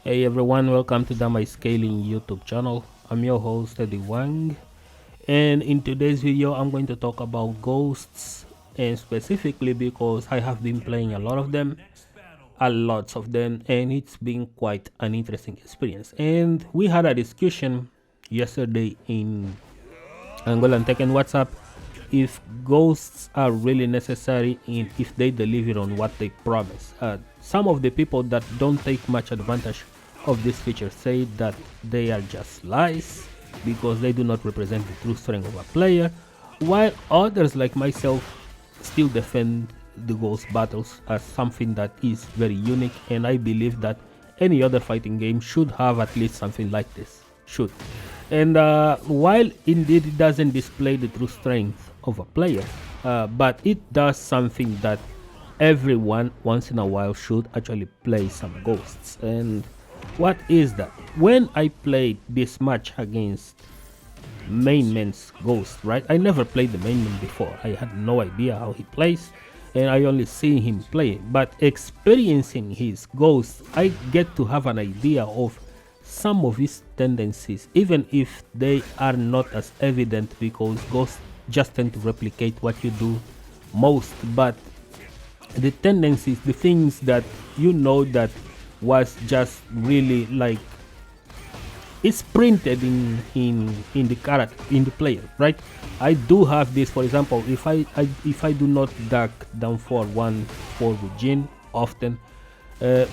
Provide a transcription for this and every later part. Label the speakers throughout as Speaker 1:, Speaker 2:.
Speaker 1: Hey everyone, welcome to DamageXcaling YouTube channel. I'm your host Eddie Wang, and in today's video I'm going to talk about ghosts, and specifically because I have been playing a lot of them, and it's been quite an interesting experience. And we had a discussion yesterday in Angolan Tekken WhatsApp if ghosts are really necessary and if they deliver on what they promise. Some of the people that don't take much advantage of this feature say that they are just lies because they do not represent the true strength of a player, while others like myself still defend the ghost battles as something that is very unique, and I believe that any other fighting game should have at least something like this. Should. And while indeed it doesn't display the true strength of a player, but it does something that everyone once in a while should actually play some ghosts. And what is that? When I played this match against main man's ghost, right? I never played the main man before. I had no idea how he plays, and I only see him play. But experiencing his ghost, I get to have an idea of some of his tendencies, even if they are not as evident because ghosts just tend to replicate what you do most. But the tendencies, the things that you know that was just really like it's printed in the character, in the player, right? I do have this. For example, if I do not duck down for 1-4 with Jin often,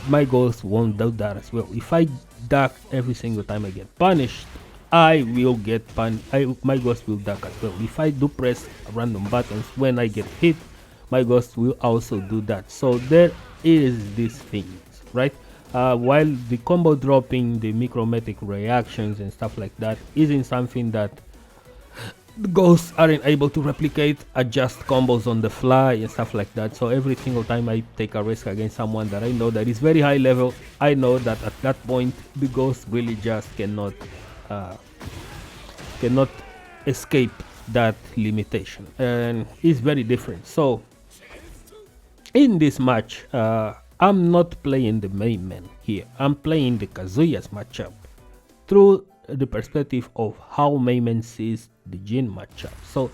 Speaker 1: my ghost won't do that as well. If I duck every single time I get punished, I will get punished. My ghost will duck as well. If I do press random buttons when I get hit, my ghost will also do that. So there is these things, right? While the combo dropping, the micrometric reactions and stuff like that isn't something that the ghosts aren't able to replicate, adjust combos on the fly and stuff like that. So every single time I take a risk against someone that I know that is very high level, I know that at that point the ghost really just cannot escape that limitation, and it's very different. So in this match, I'm not playing the main man here. I'm playing the Kazuya's matchup through the perspective of how Mayman sees the Jin matchup. So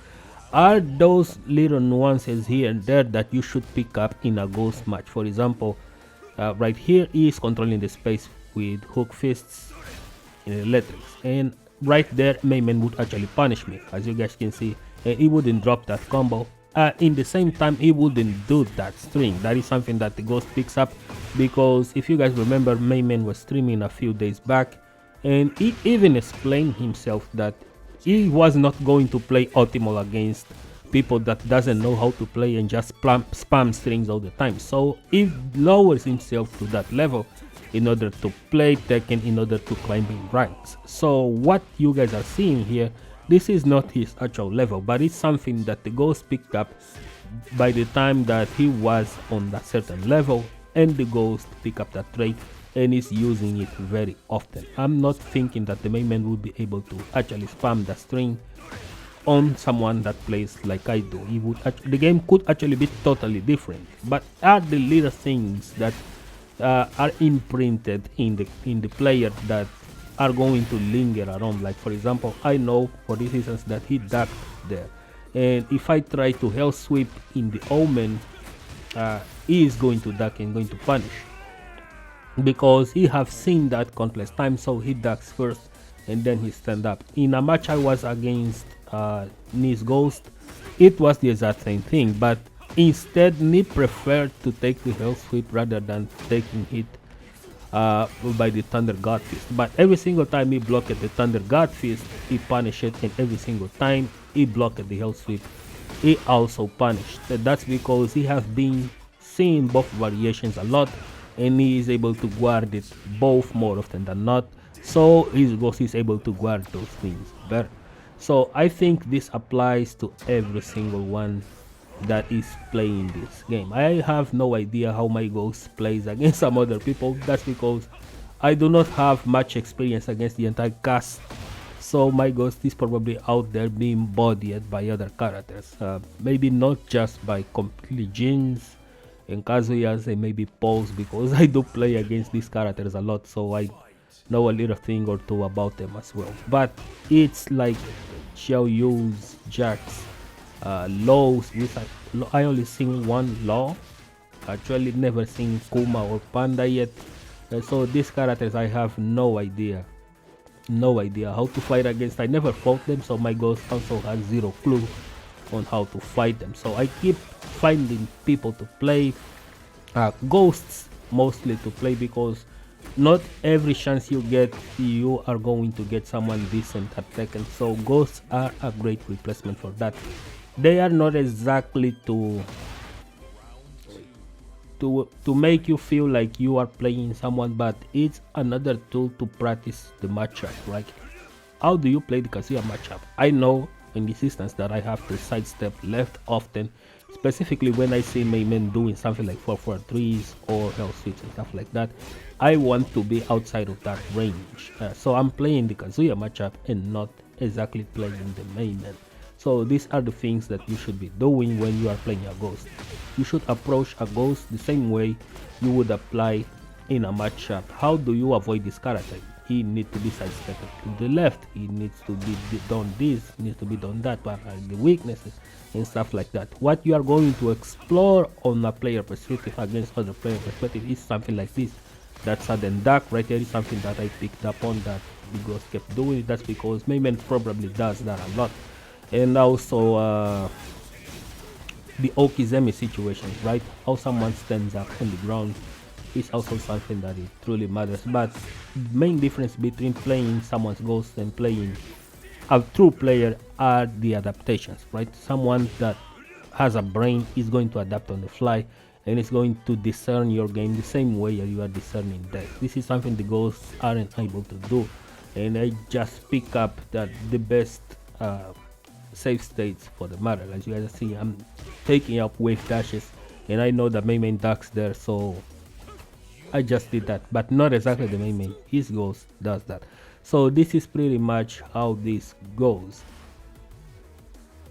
Speaker 1: are those little nuances here and there that you should pick up in a ghost match? For example, right here he is controlling the space with hook fists in electrics, and right there Mayman would actually punish me, as you guys can see, and he wouldn't drop that combo. In the same time, he wouldn't do that string. That is something that the ghost picks up, because if you guys remember, Mayman was streaming a few days back, and he even explained himself that he was not going to play optimal against people that doesn't know how to play and just spam strings all the time. So he lowers himself to that level in order to play Tekken, in order to climb in ranks. So what you guys are seeing here, this is not his actual level, but it's something that the ghost picked up by the time that he was on that certain level, and the ghost pick up that trait and is using it very often. I'm not thinking that the main man would be able to actually spam the string on someone that plays like I do. He would the game could actually be totally different, but are the little things that are imprinted in the player that are going to linger around. Like for example, I know for this instance that he ducked there, and if I try to hell sweep in the Omen, he is going to duck and going to punish, because he have seen that countless times. So he ducks first and then he stand up. In a match I was against Ni's ghost, it was the exact same thing, but instead Ni preferred to take the hell sweep rather than taking hit by the Thunder God Fist. But every single time he blocked the Thunder God Fist, he punished it, and every single time he blocked the Hell Sweep, he also punished. That's because he has been seeing both variations a lot, and he is able to guard it both more often than not. So his ghost is able to guard those things better. So I think this applies to every single one that is playing this game. I have no idea how my ghost plays against some other people. That's because I do not have much experience against the entire cast. So my ghost is probably out there being bodied by other characters. Maybe not just by completely Jins And Kazuya's they may be paused because I do play against these characters a lot, so I know a little thing or two about them as well. But it's like Xiao Yu's, Jax, Lows. I only seen one Law. Actually, never seen Kuma or Panda yet. So these characters, I have no idea how to fight against. I never fought them, so my ghost also has zero clue on how to fight them. So I keep finding people to play, ghosts mostly to play, because not every chance you get you are going to get someone decent at Tekken. So ghosts are a great replacement for that. They are not exactly to make you feel like you are playing someone, but it's another tool to practice the matchup. Right? How do you play the Kazuya matchup? I know in this instance that I have to sidestep left often, specifically when I see my men doing something like 4-4-3s or L6 and stuff like that. I want to be outside of that range, so I'm playing the Kazuya matchup and not exactly playing the main man. So these are the things that you should be doing when you are playing a ghost. You should approach a ghost the same way you would apply in a matchup. How do you avoid this character? He needs to be sidestepped to the left, he needs to be done this, needs to be done that, what are the weaknesses and stuff like that. What you are going to explore on a player perspective against other player perspective is something like this. That sudden dark right there is something that I picked up on, that the ghost kept doing. That's because Mayman probably does that a lot. And also the Okizeme situation, right? How someone stands up on the ground is also something that it truly matters. But the main difference between playing someone's ghost and playing a true player are the adaptations, right? Someone that has a brain is going to adapt on the fly and is going to discern your game the same way you are discerning death. This is something the ghosts aren't able to do, and I just pick up that the best save states for the matter. As you guys see, I'm taking up wave dashes, and I know that main ducks there, so I just did that, but not exactly the main. His ghost does that. So this is pretty much how this goes.